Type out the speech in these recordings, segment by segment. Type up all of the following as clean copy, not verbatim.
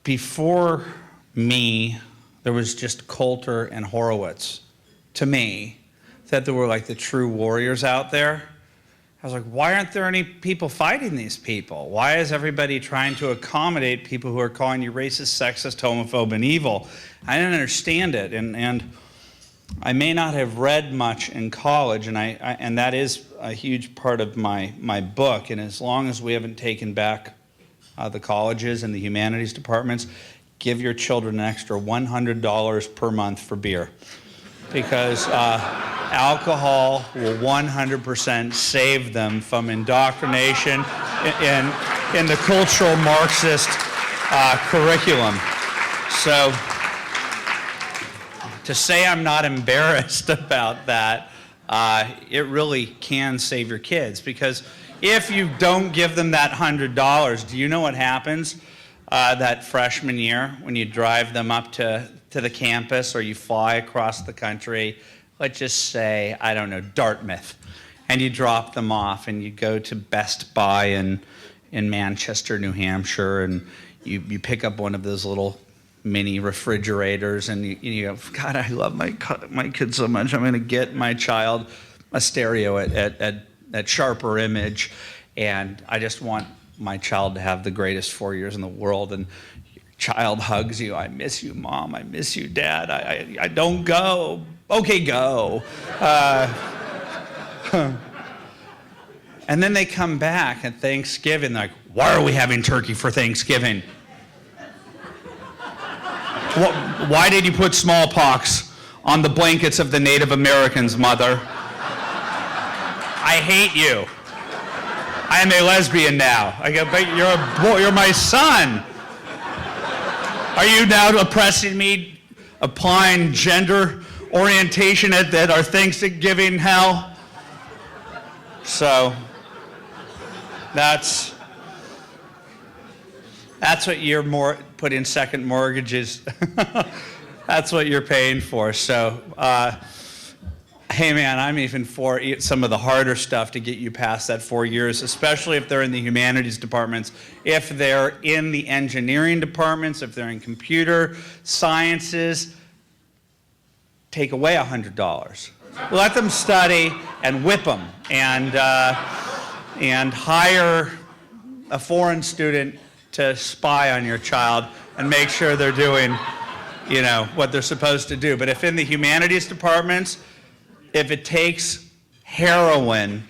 before me, there was just Coulter and Horowitz, to me, that there were like the true warriors out there. I was like, why aren't there any people fighting these people? Why is everybody trying to accommodate people who are calling you racist, sexist, homophobe, and evil? I didn't understand it, and I may not have read much in college, and that is a huge part of my book, and as long as we haven't taken back the colleges and the humanities departments, give your children an extra $100 per month for beer. Because alcohol will 100% save them from indoctrination in the cultural Marxist curriculum. So to say I'm not embarrassed about that, it really can save your kids. Because if you don't give them that $100, do you know what happens that freshman year when you drive them up to the campus or you fly across the country, let's just say, I don't know, Dartmouth, and you drop them off and you go to Best Buy in Manchester, New Hampshire, and you pick up one of those little mini refrigerators and you go, God, I love my kid so much, I'm going to get my child a stereo at Sharper Image, and I just want my child to have the greatest 4 years in the world. And your child hugs you, I miss you, Mom, I miss you, Dad, I don't go. Okay, go. And then they come back at Thanksgiving, like, why are we having turkey for Thanksgiving? Why did you put smallpox on the blankets of the Native Americans, Mother? I hate you. I am a lesbian now. I go, but you're a boy, you're my son. Are you now oppressing me, applying gender orientation at our Thanksgiving hell? So that's what you're putting second mortgages. That's what you're paying for. So, hey man, I'm even for some of the harder stuff to get you past that 4 years, especially if they're in the humanities departments. If they're in the engineering departments, if they're in computer sciences, take away $100. Let them study and whip them, and hire a foreign student to spy on your child and make sure they're doing, what they're supposed to do. But if in the humanities departments, if it takes heroin,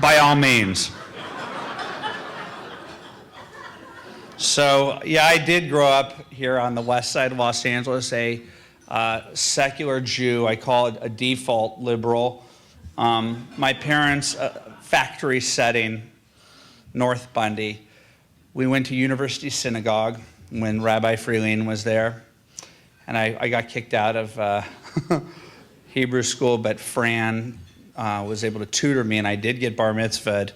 by all means. So, yeah, I did grow up here on the west side of Los Angeles, a secular Jew. I call it a default liberal. My parents, factory setting, North Bundy. We went to University Synagogue when Rabbi Freeling was there. And I got kicked out of Hebrew school, but Fran was able to tutor me, and I did get bar mitzvahed.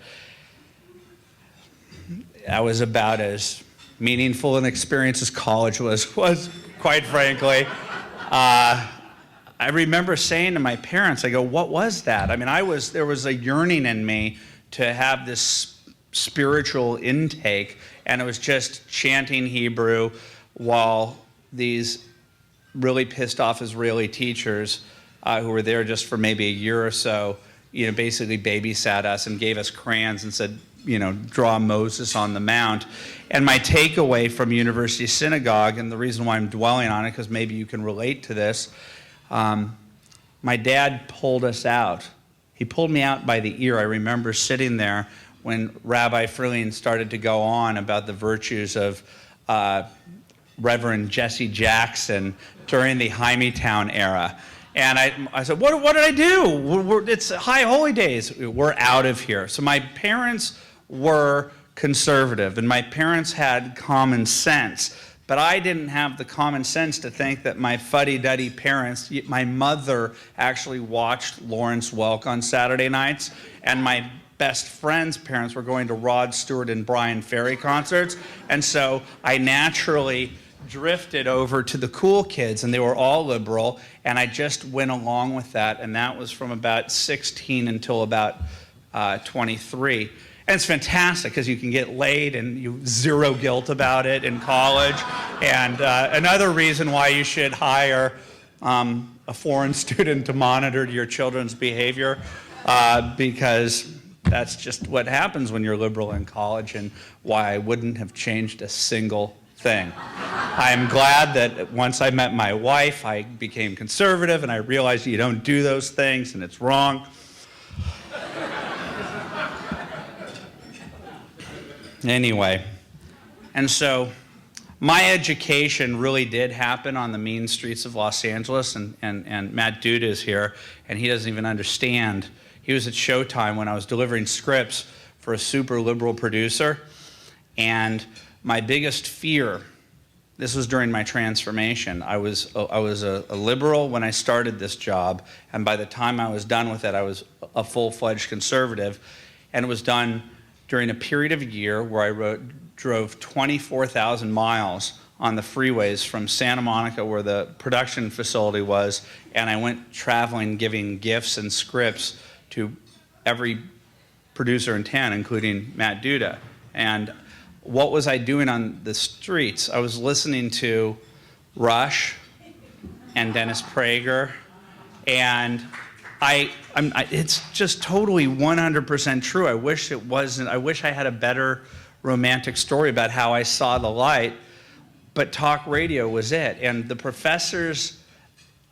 That was about as meaningful an experience as college was quite frankly. I remember saying to my parents, I go, what was that? I mean, there was a yearning in me to have this spiritual intake, and it was just chanting Hebrew while these really pissed off Israeli teachers who were there just for maybe a year or so, basically babysat us and gave us crayons and said, draw Moses on the Mount. And my takeaway from University Synagogue, and the reason why I'm dwelling on it, because maybe you can relate to this, my dad pulled us out. He pulled me out by the ear. I remember sitting there when Rabbi Freeling started to go on about the virtues of Reverend Jesse Jackson during the Hymietown era. And I said, what did I do? It's High Holy Days. We're out of here. So my parents were conservative, and my parents had common sense. But I didn't have the common sense to think that my fuddy-duddy parents, my mother actually watched Lawrence Welk on Saturday nights, and my best friend's parents were going to Rod Stewart and Brian Ferry concerts. And so I naturally drifted over to the cool kids, and they were all liberal, and I just went along with that, and that was from about 16 until about 23. And it's fantastic because you can get laid and you zero guilt about it in college. And another reason why you should hire a foreign student to monitor your children's behavior, because that's just what happens when you're liberal in college, and why I wouldn't have changed a single thing. I'm glad that once I met my wife, I became conservative and I realized you don't do those things and it's wrong. Anyway, and so my education really did happen on the mean streets of Los Angeles, and Matt Drudge is here, and he doesn't even understand. He was at Showtime when I was delivering scripts for a super liberal producer, and my biggest fear, this was during my transformation. I was a liberal when I started this job, and by the time I was done with it, I was a full-fledged conservative, and it was done during a period of a year where I drove 24,000 miles on the freeways from Santa Monica, where the production facility was, and I went traveling giving gifts and scripts to every producer in town, including Matt Drudge. And what was I doing on the streets? I was listening to Rush and Dennis Prager, and it's just totally 100% true. I wish it wasn't. I wish I had a better romantic story about how I saw the light, but talk radio was it. And the professors,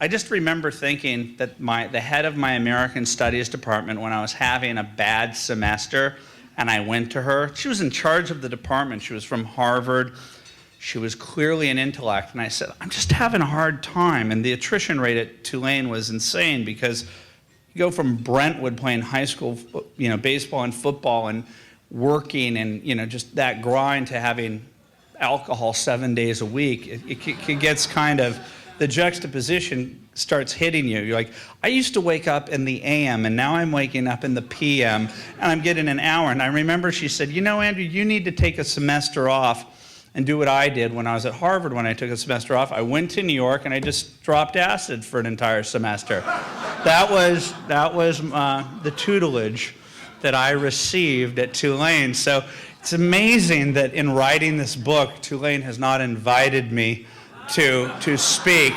I just remember thinking that the head of my American Studies department, when I was having a bad semester, and I went to her, she was in charge of the department. She was from Harvard. She was clearly an intellect. And I said, I'm just having a hard time. And the attrition rate at Tulane was insane, because you go from Brentwood playing high school, baseball and football and working and, just that grind, to having alcohol 7 days a week. It gets kind of, the juxtaposition starts hitting you. You're like, I used to wake up in the AM, and now I'm waking up in the PM, and I'm getting an hour. And I remember she said, Andrew, you need to take a semester off and do what I did when I was at Harvard. When I took a semester off, I went to New York and I just dropped acid for an entire semester. That was the tutelage that I received at Tulane. So it's amazing that in writing this book, Tulane has not invited me to speak.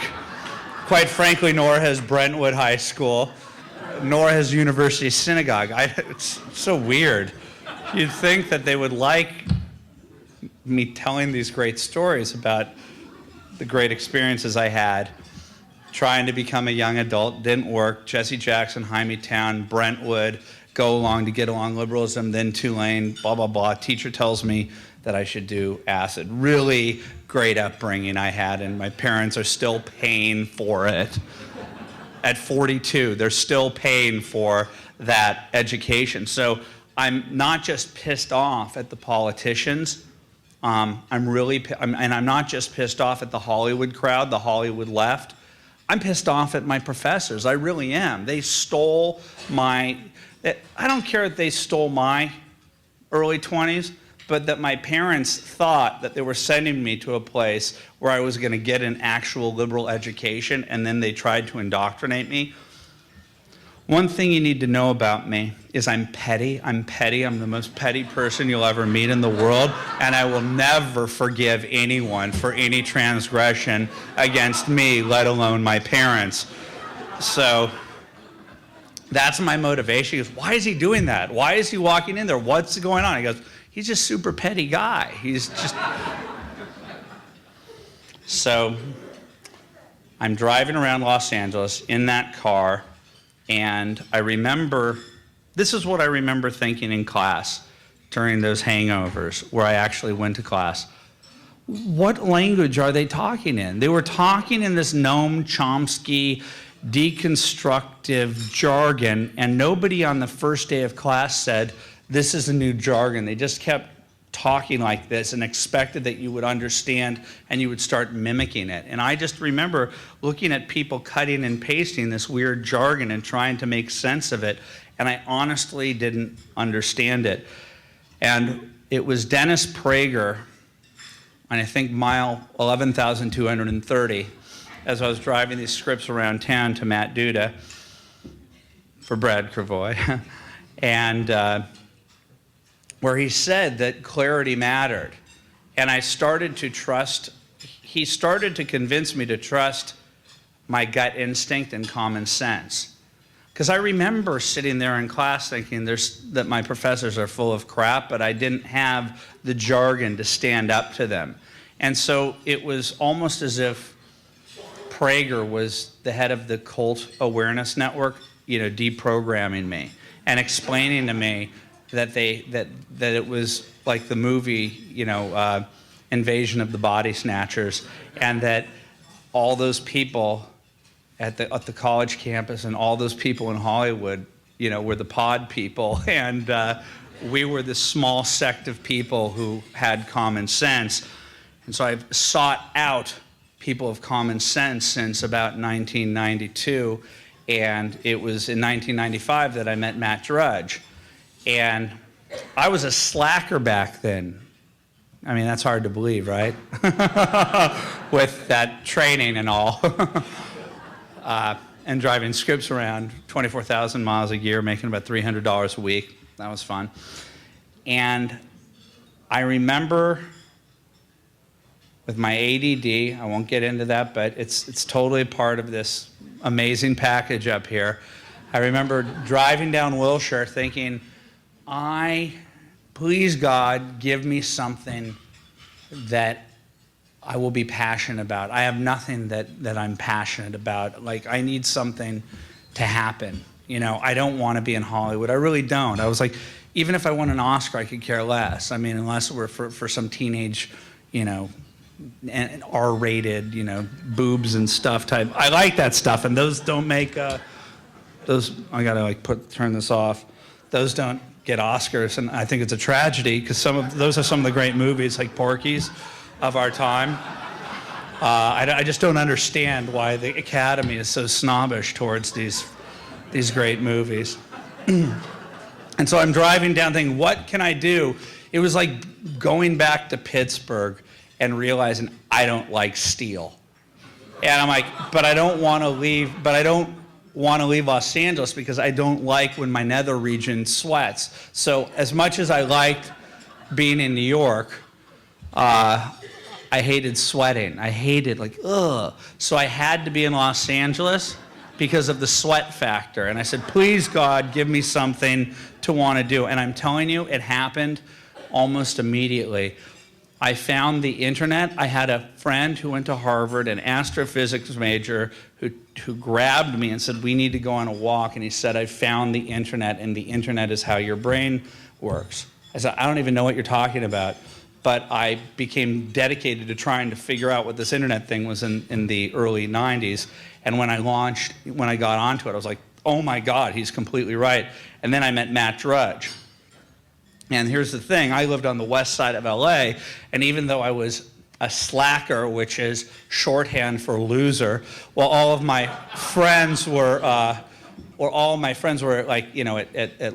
Quite frankly, nor has Brentwood High School, nor has University Synagogue. It's so weird. You'd think that they would like me telling these great stories about the great experiences I had trying to become a young adult. Didn't work. Jesse Jackson, Hymietown, Brentwood, go along to get along liberalism, then Tulane, blah, blah, blah. Teacher tells me that I should do acid. Really great upbringing I had, and my parents are still paying for it. At 42, they're still paying for that education. So I'm not just pissed off at the politicians. I'm not just pissed off at the Hollywood crowd, the Hollywood left. I'm pissed off at my professors. I really am. They stole I don't care that they stole my early 20s, but that my parents thought that they were sending me to a place where I was going to get an actual liberal education, and then they tried to indoctrinate me. One thing you need to know about me is I'm petty. I'm the most petty person you'll ever meet in the world, and I will never forgive anyone for any transgression against me, let alone my parents. So that's my motivation. He goes, why is he doing that? Why is he walking in there? What's going on? He goes, he's just a super petty guy. He's just... So I'm driving around Los Angeles in that car, and I remember, this is what I remember thinking in class during those hangovers where I actually went to class. What language are they talking in? They were talking in this Noam Chomsky deconstructive jargon, and nobody on the first day of class said, this is a new jargon. They just kept talking like this and expected that you would understand and you would start mimicking it. And I just remember looking at people cutting and pasting this weird jargon and trying to make sense of it, and I honestly didn't understand it. And it was Dennis Prager, and I think mile 11,230, as I was driving these scripts around town to Matt Drudge for Brad Cravoy. And where he said that clarity mattered. And I started to trust, he started to convince me to trust my gut instinct and common sense. Because I remember sitting there in class thinking that my professors are full of crap, but I didn't have the jargon to stand up to them. And so it was almost as if Prager was the head of the cult awareness network, deprogramming me and explaining to me that it was like the movie, Invasion of the Body Snatchers, and that all those people at the college campus and all those people in Hollywood, were the pod people, and we were this small sect of people who had common sense. And so I've sought out people of common sense since about 1992, and it was in 1995 that I met Matt Drudge. And I was a slacker back then. I mean, that's hard to believe, right? With that training and all. And driving scripts around 24,000 miles a year, making about $300 a week. That was fun. And I remember with my ADD, I won't get into that, but it's totally part of this amazing package up here. I remember driving down Wilshire thinking, please God, give me something that I will be passionate about. I have nothing that I'm passionate about. Like, I need something to happen. I don't want to be in Hollywood. I really don't. I was like, even if I won an Oscar, I could care less. I mean, unless it were for some teenage, R-rated, boobs and stuff type. I like that stuff, and those don't make, I gotta turn this off. Those don't get Oscars, and I think it's a tragedy because those are some of the great movies like Porky's of our time. I just don't understand why the Academy is so snobbish towards these great movies. And so I'm driving down thinking, what can I do? It was like going back to Pittsburgh and realizing I don't like steel. And I'm like, but I don't want to leave Los Angeles because I don't like when my nether region sweats. So as much as I liked being in New York, I hated sweating. I hated ugh. So I had to be in Los Angeles because of the sweat factor. And I said, please God, give me something to want to do. And I'm telling you, it happened almost immediately. I found the internet. I had a friend who went to Harvard, an astrophysics major, who grabbed me and said, we need to go on a walk. And he said, I found the internet, and the internet is how your brain works. I said, I don't even know what you're talking about. But I became dedicated to trying to figure out what this internet thing was in the early 90s. And when I got onto it, I was like, oh my God, he's completely right. And then I met Matt Drudge. And here's the thing, I lived on the west side of LA, and even though I was a slacker, which is shorthand for loser, while all of my friends were, at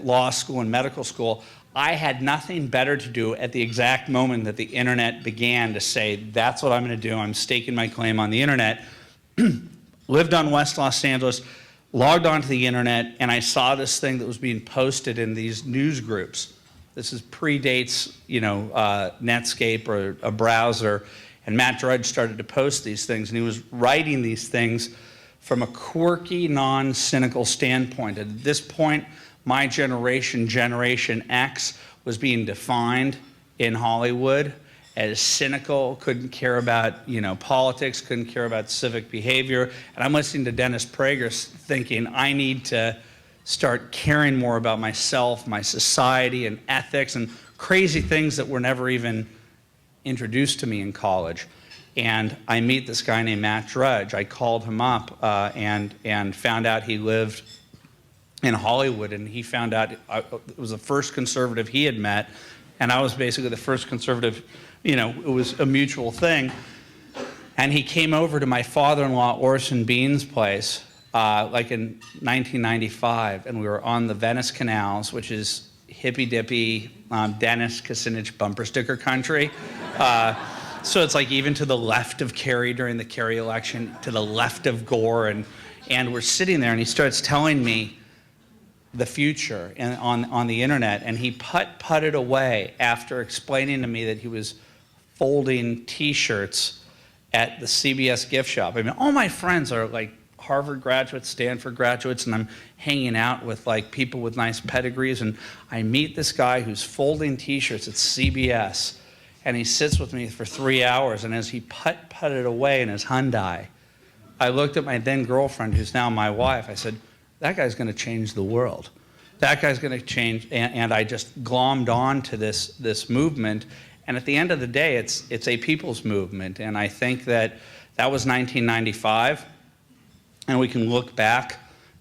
law school and medical school, I had nothing better to do at the exact moment that the internet began to say, that's what I'm going to do. I'm staking my claim on the internet. Lived on West Los Angeles, logged onto the internet, and I saw this thing that was being posted in these news groups. This predates, Netscape or a browser. And Matt Drudge started to post these things, and he was writing these things from a quirky, non-cynical standpoint. At this point, my generation, Generation X, was being defined in Hollywood as cynical, couldn't care about, politics, couldn't care about civic behavior. And I'm listening to Dennis Prager thinking, I need to start caring more about myself, my society, and ethics, and crazy things that were never even introduced to me in college. And I meet this guy named Matt Drudge. I called him up and found out he lived in Hollywood, and he found out it was the first conservative he had met, and I was basically the first conservative. It was a mutual thing. And he came over to my father-in-law Orson Bean's place in 1995, and we were on the Venice canals, which is hippy-dippy Dennis Kucinich bumper sticker country. So it's even to the left of Kerry during the Kerry election, to the left of Gore, and we're sitting there, and he starts telling me the future on the internet, and he putted away after explaining to me that he was folding T-shirts at the CBS gift shop. I mean, all my friends are like Harvard graduates, Stanford graduates, and I'm hanging out with like people with nice pedigrees, and I meet this guy who's folding T-shirts at CBS, and he sits with me for 3 hours, and as he putted away in his Hyundai, I looked at my then girlfriend, who's now my wife. I said, that guy's going to change the world. That guy's going to change, and I just glommed on to this movement. And at the end of the day, it's a people's movement. And I think that was 1995. And we can look back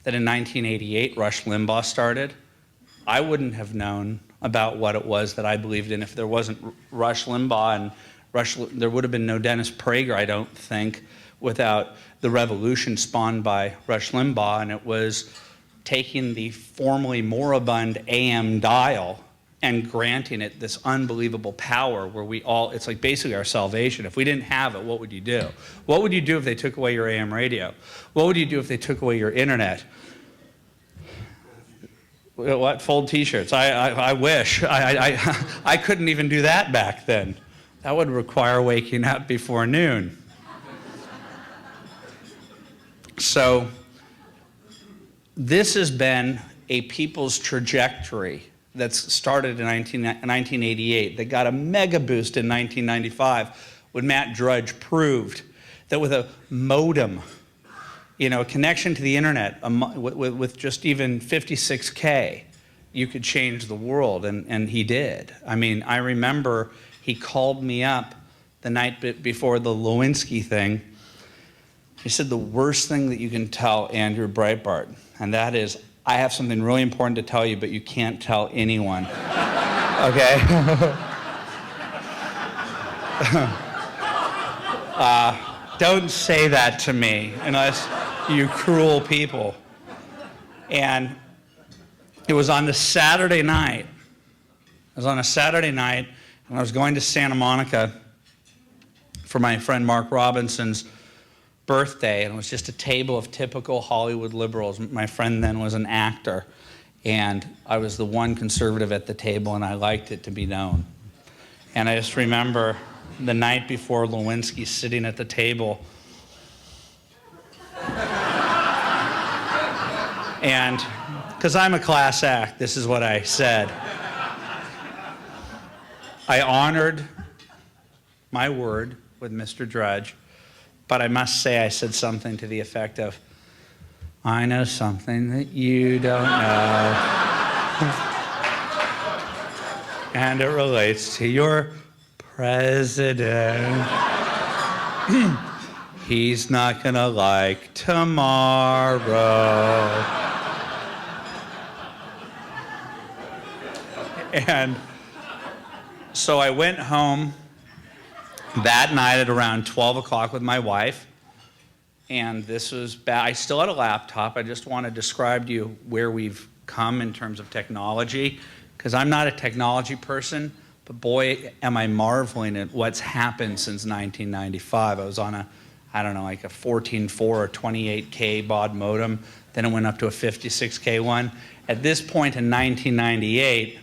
that in 1988, Rush Limbaugh started. I wouldn't have known about what it was that I believed in if there wasn't Rush Limbaugh, and there would have been no Dennis Prager, I don't think, without the revolution spawned by Rush Limbaugh. And it was taking the formerly moribund AM dial and granting it this unbelievable power where it's like basically our salvation. If we didn't have it, what would you do? What would you do if they took away your AM radio? What would you do if they took away your internet? What? Fold T-shirts. I wish. I couldn't even do that back then. That would require waking up before noon. So this has been a people's trajectory that's started in 1988 that got a mega boost in 1995 when Matt Drudge proved that with a modem, a connection to the internet with just even 56K, you could change the world, and he did. I mean, I remember he called me up the night before the Lewinsky thing. He said, the worst thing that you can tell Andrew Breitbart, and that is, I have something really important to tell you, but you can't tell anyone. Okay? Don't say that to me, unless you cruel people. And it was on the Saturday night. And I was going to Santa Monica for my friend Mark Robinson's birthday, and it was just a table of typical Hollywood liberals. My friend then was an actor, and I was the one conservative at the table, and I liked it to be known. And I just remember the night before Lewinsky sitting at the table, and because I'm a class act, this is what I said. I honored my word with Mr. Drudge, but I must say I said something to the effect of, I know something that you don't know. And it relates to your president. He's not gonna like tomorrow. And so I went home that night at around 12 o'clock with my wife, and this was I still had a laptop. I just want to describe to you where we've come in terms of technology, because I'm not a technology person, but boy, am I marveling at what's happened since 1995. I was on like a 14.4 or 28K baud modem, then it went up to a 56K one. At this point in 1998,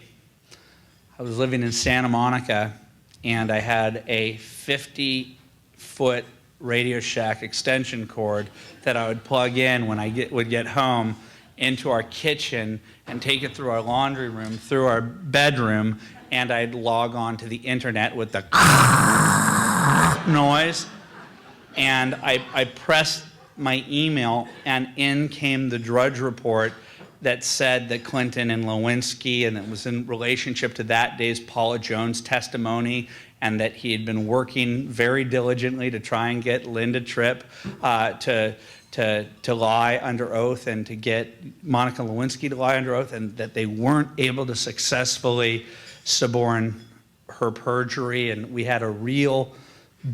I was living in Santa Monica, and I had a 50-foot Radio Shack extension cord that I would plug in when I would get home into our kitchen and take it through our laundry room, through our bedroom, and I'd log on to the internet with the noise. And I pressed my email, and in came the Drudge report that said that Clinton and Lewinsky, and it was in relationship to that day's Paula Jones testimony, and that he had been working very diligently to try and get Linda Tripp to lie under oath and to get Monica Lewinsky to lie under oath, and that they weren't able to successfully suborn her perjury. And we had a real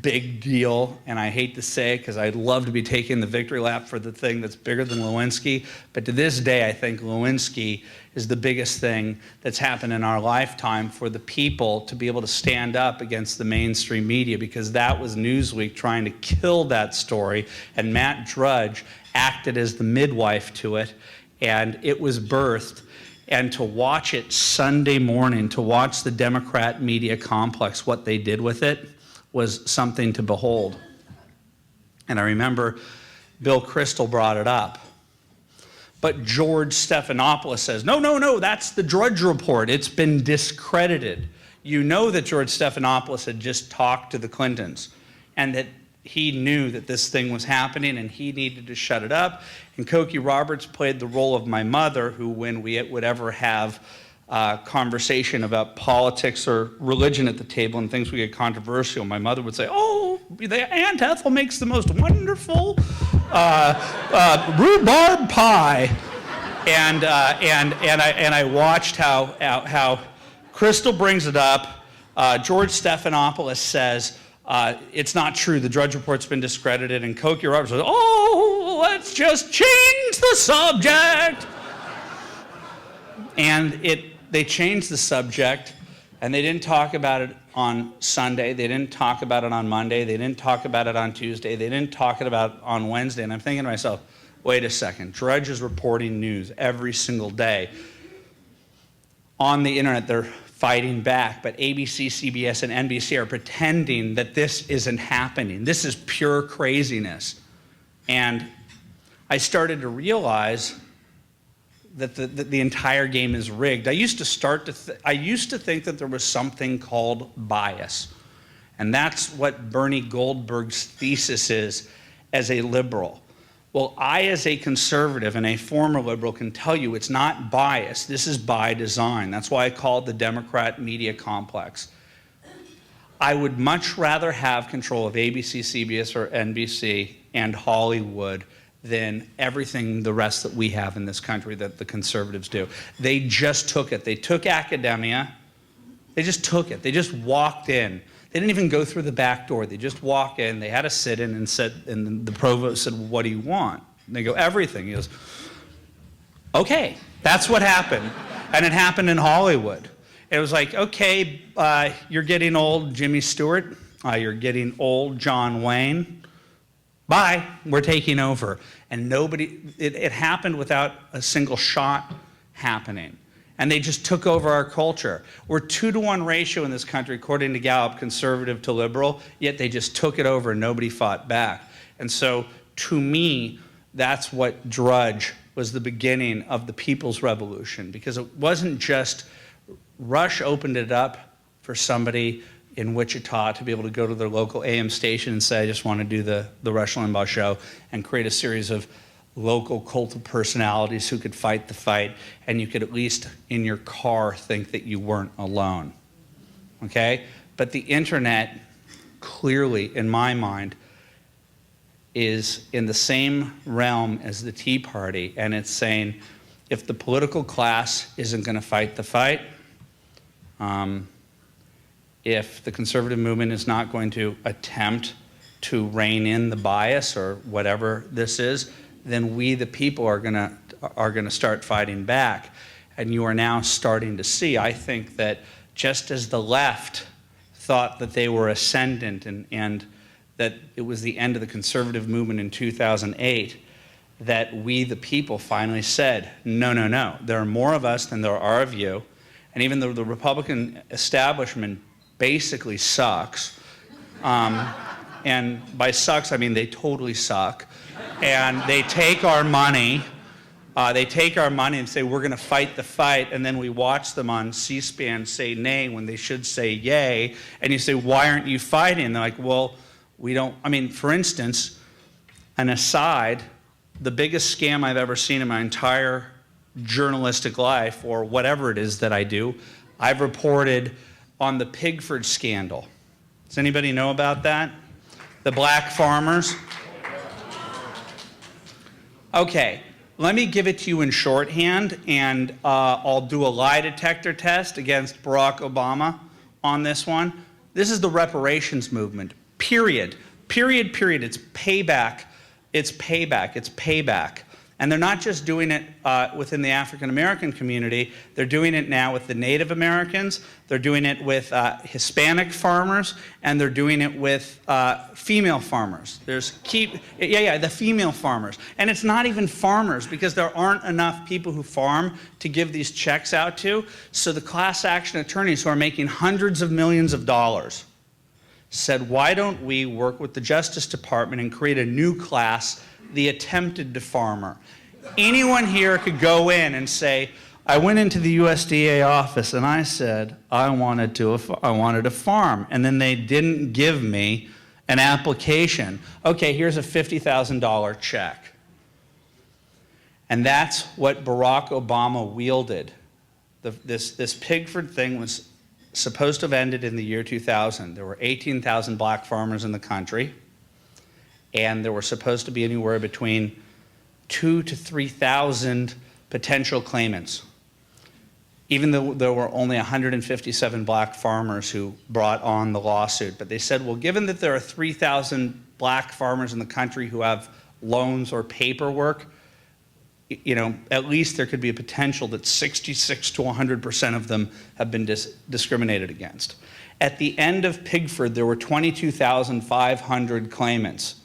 big deal, and I hate to say it because I'd love to be taking the victory lap for the thing that's bigger than Lewinsky, but to this day I think Lewinsky is the biggest thing that's happened in our lifetime for the people to be able to stand up against the mainstream media, because that was Newsweek trying to kill that story, and Matt Drudge acted as the midwife to it. and it was birthed. And to watch it Sunday morning, to watch the Democrat media complex, what they did with it, was something to behold. And I remember Bill Kristol brought it up. But George Stephanopoulos says, no, that's the Drudge Report. It's been discredited. You know that George Stephanopoulos had just talked to the Clintons and that he knew that this thing was happening and he needed to shut it up. And Cokie Roberts played the role of my mother, who when we would ever have a conversation about politics or religion at the table and things would get controversial, my mother would say, oh, the Aunt Ethel makes the most wonderful rhubarb pie. And I watched how Kristol brings it up. George Stephanopoulos says, it's not true, the Drudge Report's been discredited, and Cokie Roberts says, oh, let's just change the subject. And they changed the subject, and they didn't talk about it on Sunday, they didn't talk about it on Monday, they didn't talk about it on Tuesday, they didn't talk about it on Wednesday, and I'm thinking to myself, wait a second, Drudge is reporting news every single day. On the internet, they're fighting back, but ABC, CBS, and NBC are pretending that this isn't happening. This is pure craziness. And I started to realize that the entire game is rigged. I used to think that there was something called bias. And that's what Bernie Goldberg's thesis is as a liberal. Well, I, as a conservative and a former liberal, can tell you it's not bias. This is by design. That's why I call it the Democrat media complex. I would much rather have control of ABC, CBS, or NBC and Hollywood than everything the rest that we have in this country that the conservatives do. They just took it. They took academia. They just took it. They just walked in. They didn't even go through the back door. They just walk in. They had a sit-in and said, and the provost said, well, what do you want? And they go, everything. He goes, okay, that's what happened. And it happened in Hollywood. It was like, okay, you're getting old, Jimmy Stewart. You're getting old, John Wayne. Bye, we're taking over. And it happened without a single shot happening. And they just took over our culture. We're 2-to-1 ratio in this country, according to Gallup, conservative to liberal, yet they just took it over and nobody fought back. And so, to me, that's what Drudge was the beginning of the People's Revolution, because it wasn't just Rush opened it up for somebody in Wichita to be able to go to their local AM station and say, I just want to do the Rush Limbaugh show and create a series of local cult of personalities who could fight the fight, and you could at least in your car think that you weren't alone, okay? But the internet, clearly, in my mind, is in the same realm as the Tea Party, and it's saying, if the political class isn't going to fight the fight, if the conservative movement is not going to attempt to rein in the bias or whatever this is, then we, the people, are gonna start fighting back. And you are now starting to see, I think, that just as the left thought that they were ascendant and that it was the end of the conservative movement in 2008, that we, the people, finally said, no, there are more of us than there are of you. And even though the Republican establishment basically sucks, and by sucks, I mean they totally suck, and they take our money and say, we're going to fight the fight, and then we watch them on C-SPAN say nay when they should say yay, and you say, why aren't you fighting? And they're like, well, we don't, I mean, for instance, an aside, the biggest scam I've ever seen in my entire journalistic life, or whatever it is that I do, I've reported on the Pigford scandal. Does anybody know about that? The black farmers? Okay, let me give it to you in shorthand, and I'll do a lie detector test against Barack Obama on this one. This is the reparations movement, period. Period. It's payback. It's payback. It's payback. And they're not just doing it within the African American community, they're doing it now with the Native Americans, they're doing it with Hispanic farmers, and they're doing it with female farmers. The female farmers. And it's not even farmers, because there aren't enough people who farm to give these checks out to. So the class action attorneys who are making hundreds of millions of dollars said, why don't we work with the Justice Department and create a new class, the attempted farmer. Anyone here could go in and say, I went into the USDA office and I said I wanted a farm, and then they didn't give me an application. Okay, here's a $50,000 check. And that's what Barack Obama wielded. This Pigford thing was supposed to have ended in the year 2000. There were 18,000 black farmers in the country, and there were supposed to be anywhere between 2,000 to 3,000 potential claimants. Even though there were only 157 black farmers who brought on the lawsuit. But they said, well, given that there are 3,000 black farmers in the country who have loans or paperwork, at least there could be a potential that 66 to 100% of them have been discriminated against. At the end of Pigford, there were 22,500 claimants.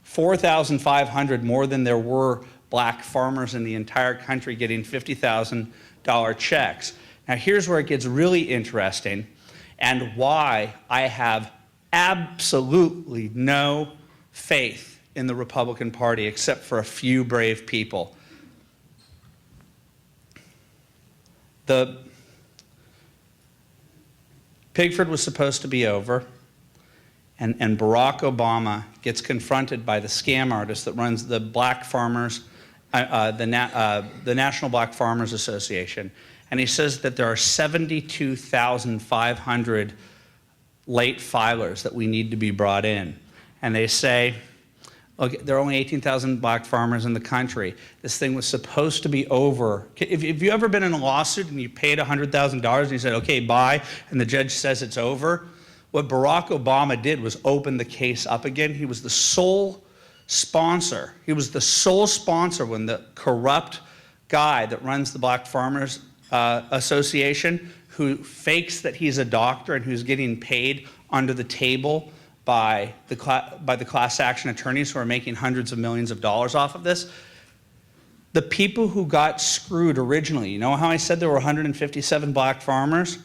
4,500 more than there were black farmers in the entire country getting $50,000 checks. Now here's where it gets really interesting, and why I have absolutely no faith in the Republican Party except for a few brave people. The Pigford was supposed to be over, and Barack Obama gets confronted by the scam artist that runs the Black Farmers, the National Black Farmers Association, and he says that there are 72,500 late filers that we need to be brought in. And they say, okay, there are only 18,000 black farmers in the country. This thing was supposed to be over. If you've ever been in a lawsuit and you paid $100,000 and you said, okay, bye, and the judge says it's over, what Barack Obama did was open the case up again. He was the sole sponsor. He was the sole sponsor when the corrupt guy that runs the Black Farmers Association, who fakes that he's a doctor and who's getting paid under the table by the class action attorneys who are making hundreds of millions of dollars off of this. The people who got screwed originally, you know how I said there were 157 black farmers?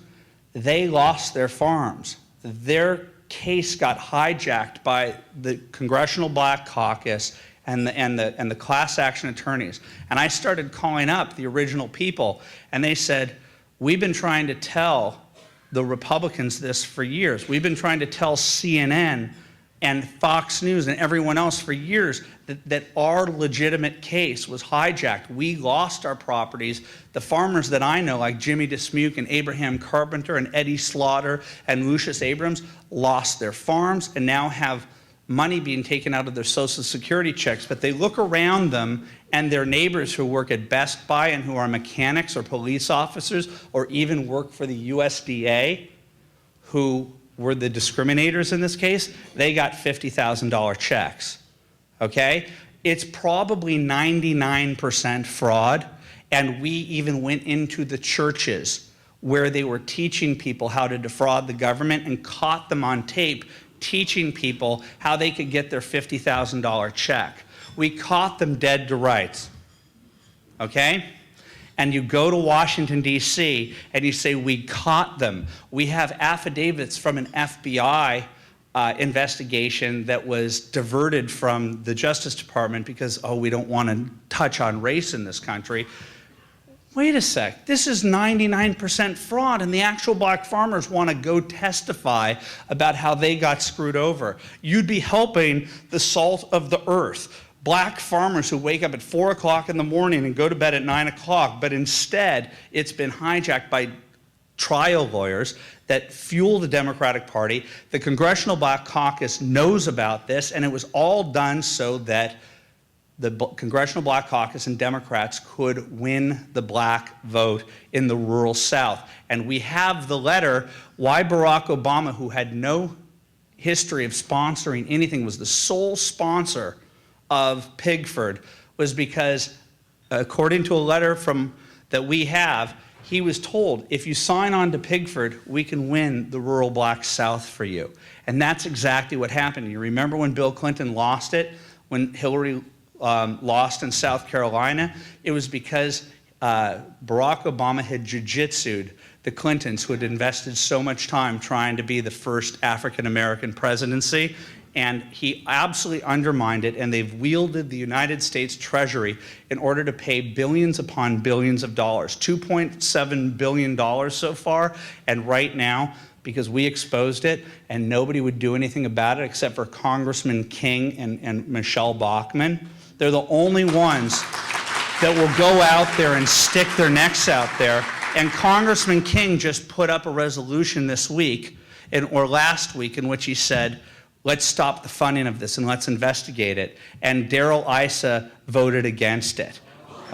They lost their farms. Their case got hijacked by the Congressional Black Caucus and the class action attorneys. And I started calling up the original people, and they said, we've been trying to tell the Republicans this for years. We've been trying to tell CNN and Fox News and everyone else for years that our legitimate case was hijacked. We lost our properties. The farmers that I know, like Jimmy DeSmuke and Abraham Carpenter and Eddie Slaughter and Lucius Abrams, lost their farms and now have money being taken out of their Social Security checks. But they look around them, and their neighbors who work at Best Buy and who are mechanics or police officers or even work for the USDA, who were the discriminators in this case, they got $50,000 checks, okay? It's probably 99% fraud, and we even went into the churches where they were teaching people how to defraud the government and caught them on tape teaching people how they could get their $50,000 check. We caught them dead to rights, okay? And you go to Washington, D.C., and you say, we caught them. We have affidavits from an FBI investigation that was diverted from the Justice Department because, oh, we don't want to touch on race in this country. Wait a sec, this is 99% fraud, and the actual black farmers want to go testify about how they got screwed over. You'd be helping the salt of the earth. Black farmers who wake up at 4 o'clock in the morning and go to bed at 9 o'clock, but instead it's been hijacked by trial lawyers that fuel the Democratic Party. The Congressional Black Caucus knows about this, and it was all done so that the Congressional Black Caucus and Democrats could win the black vote in the rural South. And we have the letter why Barack Obama, who had no history of sponsoring anything, was the sole sponsor of Pigford, was because according to a letter that we have, he was told, if you sign on to Pigford, we can win the rural black South for you. And that's exactly what happened. You remember when Bill Clinton lost it, when Hillary lost in South Carolina? It was because Barack Obama had jiu-jitsu'd the Clintons, who had invested so much time trying to be the first African-American presidency. And he absolutely undermined it, and they've wielded the United States Treasury in order to pay billions upon billions of dollars, $2.7 billion so far. And right now, because we exposed it and nobody would do anything about it except for Congressman King and Michelle Bachmann, they're the only ones that will go out there and stick their necks out there. And Congressman King just put up a resolution this week, or last week, in which he said, let's stop the funding of this and let's investigate it. And Darrell Issa voted against it,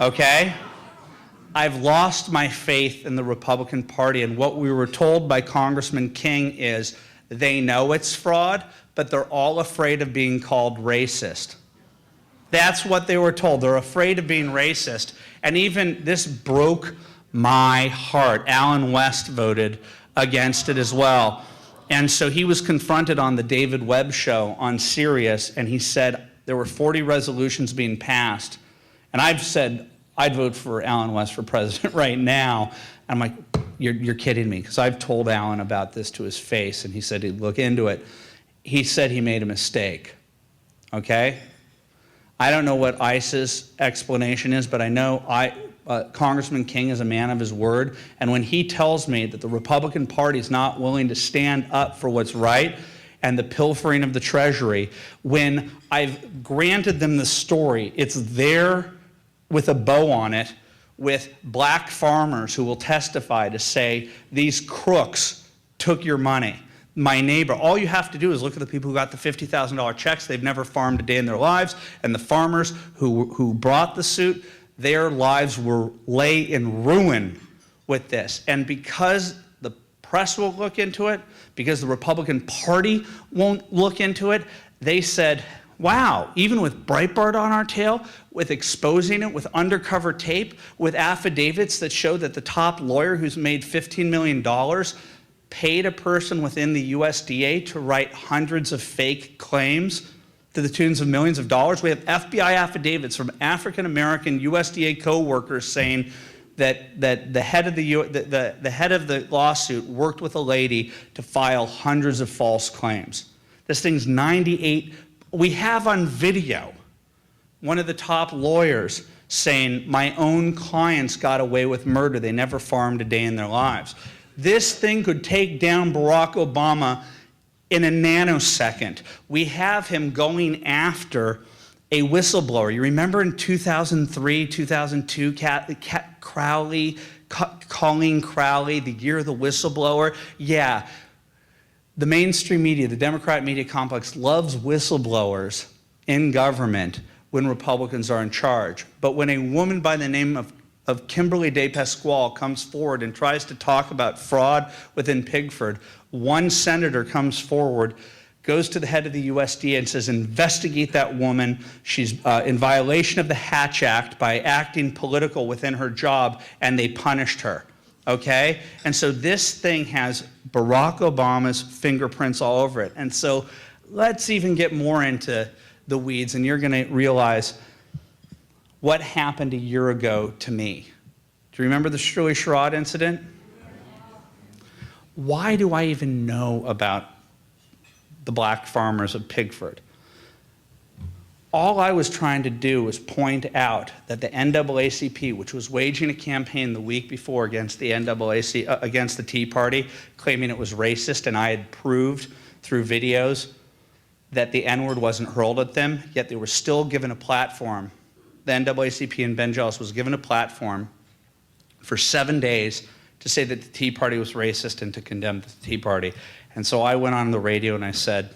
okay? I've lost my faith in the Republican Party, and what we were told by Congressman King is they know it's fraud, but they're all afraid of being called racist. That's what they were told. They're afraid of being racist. And even this broke my heart. Alan West voted against it as well. And so he was confronted on the David Webb show on Sirius, and he said there were 40 resolutions being passed. And I've said I'd vote for Alan West for president right now. I'm like, you're kidding me, because I've told Alan about this to his face, and he said he'd look into it. He said he made a mistake, okay? I don't know what ICE's explanation is, but I know Congressman King is a man of his word, and when he tells me that the Republican Party is not willing to stand up for what's right and the pilfering of the Treasury, when I've granted them the story, it's there with a bow on it, with black farmers who will testify to say, these crooks took your money. My neighbor, all you have to do is look at the people who got the $50,000 checks. They've never farmed a day in their lives, and the farmers who brought the suit, their lives lay in ruin with this. And because the press won't look into it, because the Republican Party won't look into it, they said, wow, even with Breitbart on our tail, with exposing it, with undercover tape, with affidavits that show that the top lawyer who's made $15 million paid a person within the USDA to write hundreds of fake claims to the tunes of millions of dollars. We have FBI affidavits from African-American USDA co-workers saying that the head of the lawsuit worked with a lady to file hundreds of false claims. This thing's 98. We have on video one of the top lawyers saying, my own clients got away with murder. They never farmed a day in their lives. This thing could take down Barack Obama in a nanosecond. We have him going after a whistleblower. You remember in 2003, 2002, Colleen Crowley, the year of the whistleblower? Yeah. The mainstream media, the Democrat media complex, loves whistleblowers in government when Republicans are in charge. But when a woman by the name of Kimberly DePasquale comes forward and tries to talk about fraud within Pigford, one senator comes forward, goes to the head of the USDA and says, investigate that woman. She's in violation of the Hatch Act by acting political within her job, and they punished her. Okay? And so this thing has Barack Obama's fingerprints all over it. And so let's even get more into the weeds, and you're going to realize what happened a year ago to me. Do you remember the Shirley Sherrod incident? Why do I even know about the black farmers of Pigford? All I was trying to do was point out that the NAACP, which was waging a campaign the week before against the against the Tea Party, claiming it was racist, and I had proved through videos that the N-word wasn't hurled at them, yet they were still given a platform. The NAACP and Ben Jealous was given a platform for 7 days to say that the Tea Party was racist and to condemn the Tea Party. And so I went on the radio and I said,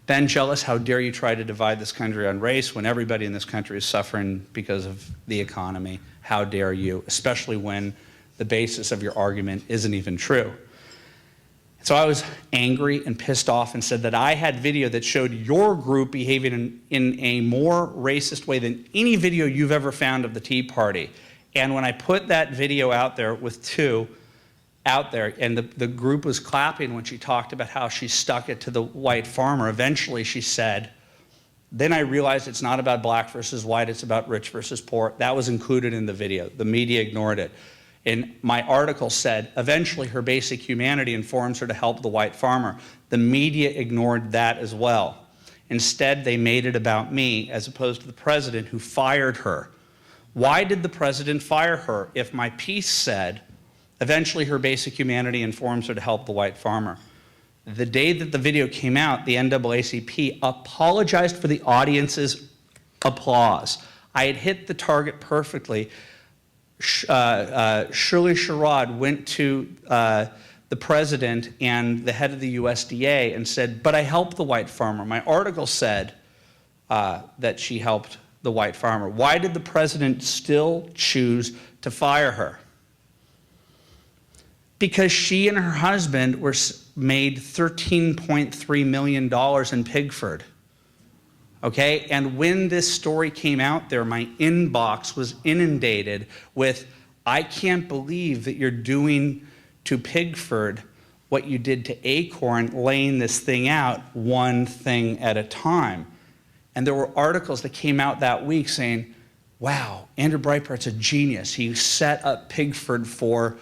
Ben Jealous, how dare you try to divide this country on race when everybody in this country is suffering because of the economy? How dare you, especially when the basis of your argument isn't even true. So I was angry and pissed off and said that I had video that showed your group behaving in a more racist way than any video you've ever found of the Tea Party. And when I put that video out there with two out there, and the group was clapping when she talked about how she stuck it to the white farmer, eventually she said, then I realized it's not about black versus white, it's about rich versus poor. That was included in the video. The media ignored it. And my article said, eventually her basic humanity informs her to help the white farmer. The media ignored that as well. Instead, they made it about me as opposed to the president who fired her. Why did the president fire her if my piece said, eventually her basic humanity informs her to help the white farmer? The day that the video came out, the NAACP apologized for the audience's applause. I had hit the target perfectly. Shirley Sherrod went to the president and the head of the USDA and said, but I helped the white farmer. My article said that she helped the white farmer. Why did the president still choose to fire her? Because she and her husband were made $13.3 million in Pigford. Okay, and when this story came out there, my inbox was inundated with, I can't believe that you're doing to Pigford what you did to Acorn, laying this thing out one thing at a time. And there were articles that came out that week saying, wow, Andrew Breitbart's a genius. He set up Pigford for,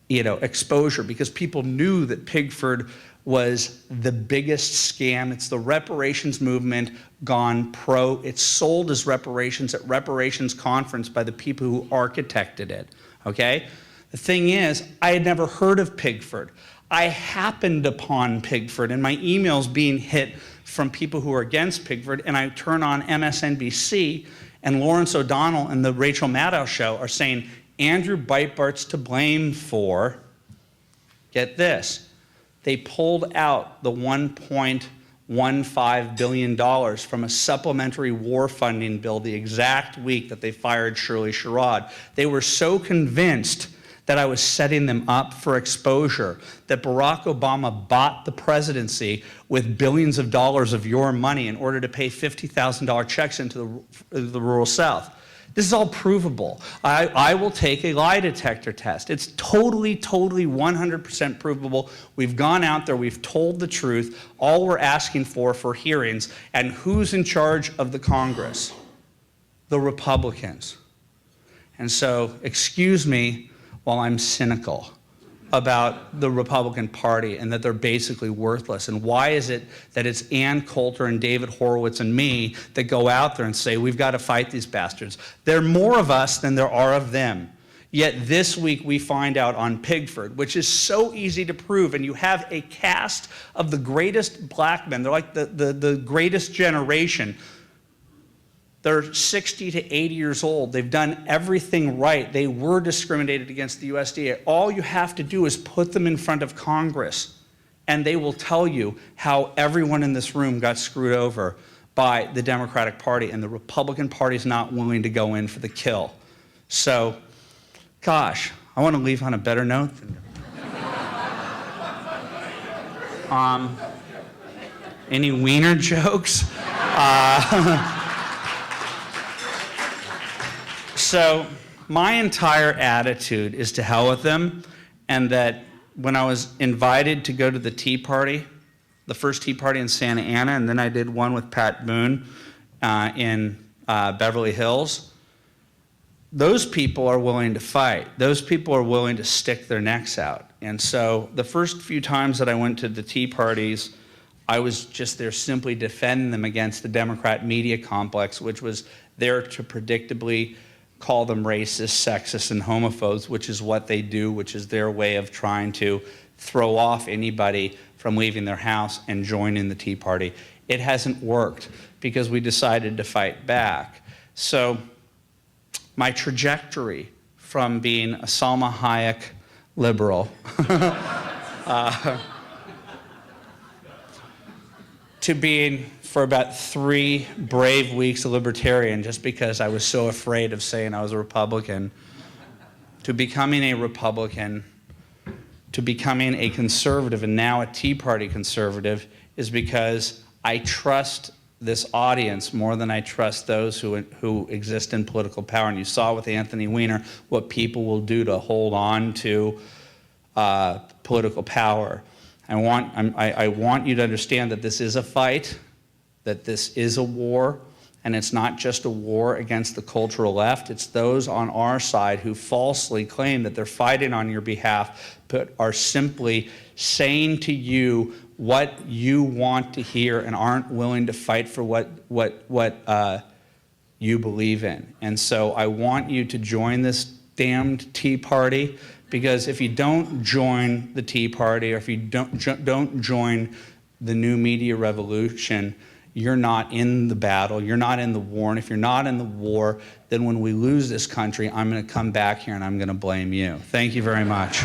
exposure, because people knew that Pigford was the biggest scam. It's the reparations movement gone pro. It's sold as reparations at reparations conference by the people who architected it, okay? The thing is, I had never heard of Pigford. I happened upon Pigford and my emails being hit from people who are against Pigford, and I turn on MSNBC and Lawrence O'Donnell and the Rachel Maddow show are saying, Andrew Breitbart's to blame for, get this, they pulled out the $1.15 billion from a supplementary war funding bill the exact week that they fired Shirley Sherrod. They were so convinced that I was setting them up for exposure that Barack Obama bought the presidency with billions of dollars of your money in order to pay $50,000 checks into the rural South. This is all provable. I will take a lie detector test. It's totally, 100% provable. We've gone out there, we've told the truth. All we're asking for hearings. And who's in charge of the Congress? The Republicans. And so, excuse me while I'm cynical about the Republican Party and that they're basically worthless. And why is it that it's Ann Coulter and David Horowitz and me that go out there and say, we've got to fight these bastards? There are more of us than there are of them. Yet this week we find out on Pigford, which is so easy to prove, and you have a cast of the greatest black men. They're like the greatest generation. They're 60 to 80 years old. They've done everything right. They were discriminated against the USDA. All you have to do is put them in front of Congress, and they will tell you how everyone in this room got screwed over by the Democratic Party, and the Republican Party is not willing to go in for the kill. So, gosh, I want to leave on a better note. Any wiener jokes? So my entire attitude is to hell with them, and that when I was invited to go to the Tea Party, the first Tea Party in Santa Ana, and then I did one with Pat Boone in Beverly Hills, those people are willing to fight. Those people are willing to stick their necks out. And so the first few times that I went to the Tea Parties, I was just there simply defending them against the Democrat media complex, which was there to predictably call them racist, sexist, and homophobes, which is what they do, which is their way of trying to throw off anybody from leaving their house and joining the Tea Party. It hasn't worked because we decided to fight back. So my trajectory from being a Salma Hayek liberal to being, for about 3 brave weeks, a libertarian, just because I was so afraid of saying I was a Republican, to becoming a Republican, to to becoming a conservative and now a Tea Party conservative is because I trust this audience more than I trust those who exist in political power. And you saw with Anthony Weiner what people will do to hold on to political power. I want you to understand that this is a fight, that this is a war, and it's not just a war against the cultural left. It's those on our side who falsely claim that they're fighting on your behalf, but are simply saying to you what you want to hear and aren't willing to fight for what you believe in. And so I want you to join this damned Tea Party, because if you don't join the Tea Party, or if you don't join the new media revolution, you're not in the battle, you're not in the war, and if you're not in the war, then when we lose this country, I'm going to come back here and I'm going to blame you. Thank you very much.